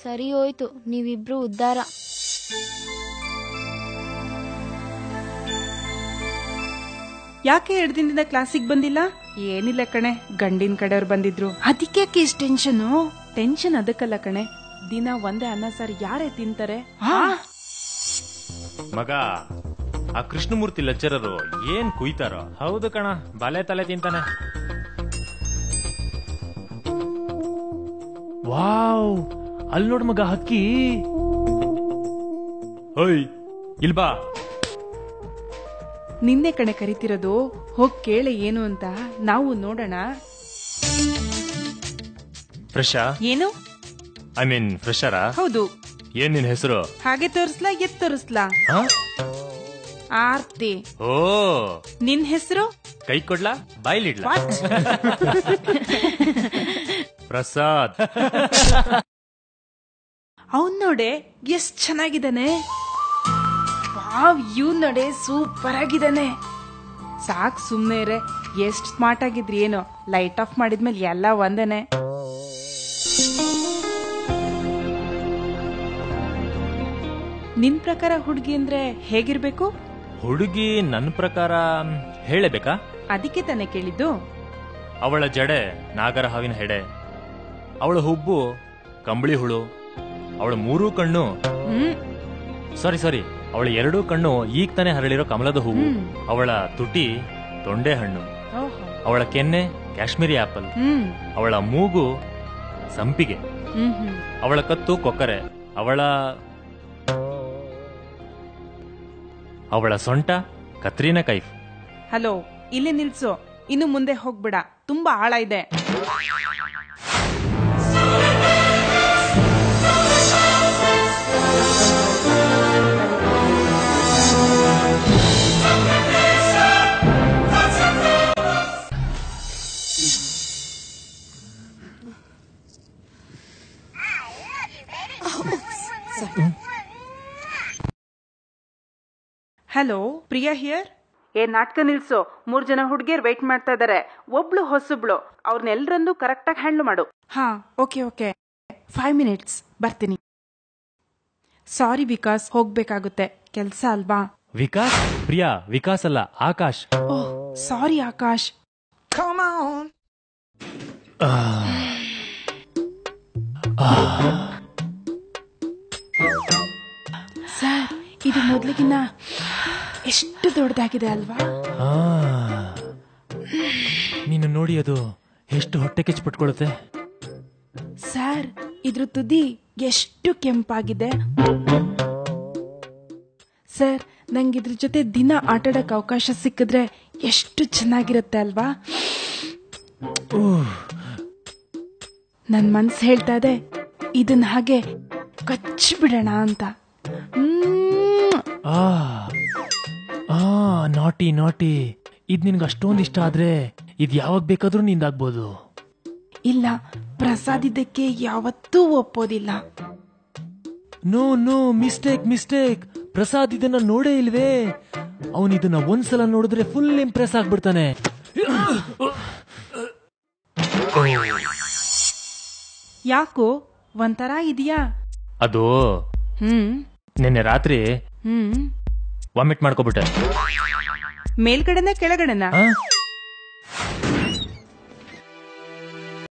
ಸರಿ ಹೋಯ್ತು, ನೀವಿಬ್ರು ಉದ್ಧಾರ. ಯಾಕೆ 2 ದಿನದಿಂದ ಕ್ಲಾಸಿಗೆ ಬಂದಿಲ್ಲ? ಏನಿಲ್ಲ ಕಣೆ, ಗಂಡಿನ ಕಡೆಯವ್ರು ಬಂದಿದ್ರು, ಅದಕ್ಕೆ ಇಷ್ಟ ಟೆನ್ಷನ್. ಟೆನ್ಷನ್ ಅದಕ್ಕಲ್ಲ ಕಣೆ, ದಿನ ಒಂದೇ ಅನ್ನ ಸಾರು ಯಾರೇ ತಿಂತಾರೆ? ಮಗ, ಆ ಕೃಷ್ಣಮೂರ್ತಿ ಲೆಕ್ಚರರು ಏನ್ ಕುಯ್ತಾರೋ. ಹೌದು ಕಣ, ಬಲೆ ತಲೆ ತಿಂತಾನೆ. ವಾವ್, ಅಲ್ಲಿ ನೋಡ್ ಮಗ ಹಕ್ಕಿ. ಓಯ್ ಇಲ್ಬಾ. ನಿನ್ನೆ ಕಣೆ ಕರಿತಿರೋದು, ಹೋಗ್ ಕೇಳೆ ಏನು ಅಂತ, ನಾವು ನೋಡೋಣ. ಫ್ರೆಶಾ? ಏನು? ಐ ಮೀನ್ ಫ್ರೆಶರಾ? ಹೌದು. ಏನ್ ನಿನ್ ಹೆಸರು? ಹಾಗೆ ತೋರಿಸ್ಲಾ, ಎತ್ ತೋರಿಸ್ಲಾ? ಆರ್ತಿ. ಓ, ನಿನ್ ಹೆಸರು? ಕೈ ಕೊಡ್ಲಾ, ಬಾಯ್ಲಿಡ್ಲಾ? ಪ್ರಸಾದ್. ಅವನ್ ನೋಡೆ ಎಷ್ಟ್ ಚೆನ್ನಾಗಿದ್ದಾನೆ. ವಾವ್, ಇವ್ ನೋಡೆ ಸೂಪರ್ ಆಗಿದ್ದಾನೆ. ಸಾಕ್ ಸುಮ್ನೆ ಇರೆ, ಎಷ್ಟ್ ಸ್ಮಾರ್ಟ್ ಆಗಿದ್ರಿ ಏನೋ. ಲೈಟ್ ಆಫ್ ಮಾಡಿದ್ಮೇಲೆ ಎಲ್ಲ ಒಂದೇನೆ. ನಿನ್ ಪ್ರಕಾರ ಹುಡುಗಿ ಅಂದ್ರೆ ಹೇಗಿರ್ಬೇಕು? ಹುಡುಗಿ ನನ್ನ ಪ್ರಕಾರ ಹೇಳಬೇಕಾ? ಅದಕ್ಕೆ ತಾನೇ ಕೇಳಿದ್ದು. ಅವಳ ಜಡೆ ನಾಗರ ಹಾವಿನ ಹೆಡೆ, ಅವಳ ಹುಬ್ಬು ಕಂಬಳಿ ಹುಳು, ಅವಳ 3 ಕಣ್ಣು ಸಾರಿ ಅವಳ 2 ಕಣ್ಣು ಈಗ ತಾನೇ ಹರಳಿರೋ ಕಮಲದ ಹೂವು, ಅವಳ ತುಟಿ ತೊಂಡೆ ಹಣ್ಣು, ಅವಳ ಕೆನ್ನೆ ಕಾಶ್ಮೀರಿ ಆಪಲ್, ಅವಳ ಮೂಗು ಸಂಪಿಗೆ, ಅವಳ ಕತ್ತು ಕೊಕ್ಕರೆ, ಅವಳ ಸೊಂಟ ಕತ್ರೀನಾ ಕೈಫ್. ಹಲೋ, ಇಲ್ಲಿ ನಿಲ್ಸು, ಇನ್ನು ಮುಂದೆ ಹೋಗ್ಬೇಡ, ತುಂಬಾ ಆಳ ಇದೆ. Hello, Priya here. ನಾಟಕ ನಿಲ್ಸು, 3 ಜನ ಹುಡುಗಿಯರ್ ವೇಟ್ ಮಾಡ್ತಾ ಇದಾರೆ. ಒಬ್ಳು ಹೊಸಬ್ಳು, ಅವ್ರನ್ನೆಲ್ಲರನ್ನೂ ಕರೆಕ್ಟಾಗಿ ಹ್ಯಾಂಡಲ್ ಮಾಡು. ಹಾ, ಓಕೆ 5 ಮಿನಿಟ್ಸ್, ಬರ್ತೀನಿ. ಸಾರಿ ವಿಕಾಸ್, ಹೋಗ್ಬೇಕಾಗುತ್ತೆ, ಕೆಲ್ಸ ಅಲ್ವಾ? ವಿಕಾಸ್? ಪ್ರಿಯಾ, ವಿಕಾಸ್ ಅಲ್ಲ, ಆಕಾಶ್. ಓಹ್ ಸಾರಿ ಆಕಾಶ್. ಸರ್, ಇದು ಮೊದ್ಲಿಗಿನ್ನ ಎಷ್ಟು ದೊಡ್ಡದಾಗಿದೆ ಅಲ್ವಾ? ನೀನು ನೋಡಿ ಅದು ಎಷ್ಟು ಹೊಟ್ಟೆ ಕಿಚ್ಚುಪಟ್ಕೊಳ್ಳುತ್ತೆ. ಸರ್, ಇದ್ರ ತುದಿ ಎಷ್ಟು ಕೆಂಪಾಗಿದೆ. ಸರ್, ನಂಗಿದ್ರ ಜೊತೆ ದಿನ ಆಟಾಡಕ್ ಅವಕಾಶ ಸಿಕ್ಕಿದ್ರೆ ಎಷ್ಟು ಚೆನ್ನಾಗಿರುತ್ತೆ ಅಲ್ವಾ? ನನ್ ಮನ್ಸು ಹೇಳ್ತಾ ಇದೆ, ಇದನ್ನ ಹಾಗೆ ಕಚ್ಚಿಬಿಡೋಣ ಅಂತ. ನಾಟಿ, ಇದ್ ನಿನ್ಗೆ ಅಷ್ಟೊಂದು ಇಷ್ಟ ಆದ್ರೆ ಇದ್ ಯಾವಾಗ ಬೇಕಾದ್ರೂ ನಿಂದಾಗ್ಬೋದು. ಇಲ್ಲ, ಪ್ರಸಾದ್ ಇದಕ್ಕೆ ಯಾವತ್ತೂ ಒಪ್ಪೋದಿಲ್ಲ. No, mistake. ಪ್ರಸಾದ್ ಇದನ್ನ ನೋಡೇ ಇಲ್ವೇ? ಅವನ್ ಇದನ್ನ ಒಂದ್ಸಲ ನೋಡಿದ್ರೆ ಫುಲ್ ಇಂಪ್ರೆಸ್ ಆಗ್ಬಿಡ್ತಾನೆ. ಯಾಕೋ ಒಂಥರ ಇದೆಯಾ? ಅದು ನಿನ್ನೆ ರಾತ್ರಿ ವಾಮಿಟ್ ಮಾಡ್ಕೊಬಿಟ್ಟೆ. ಮೇಲ್ಗಡೆನ ಕೆಳಗಡೆನ?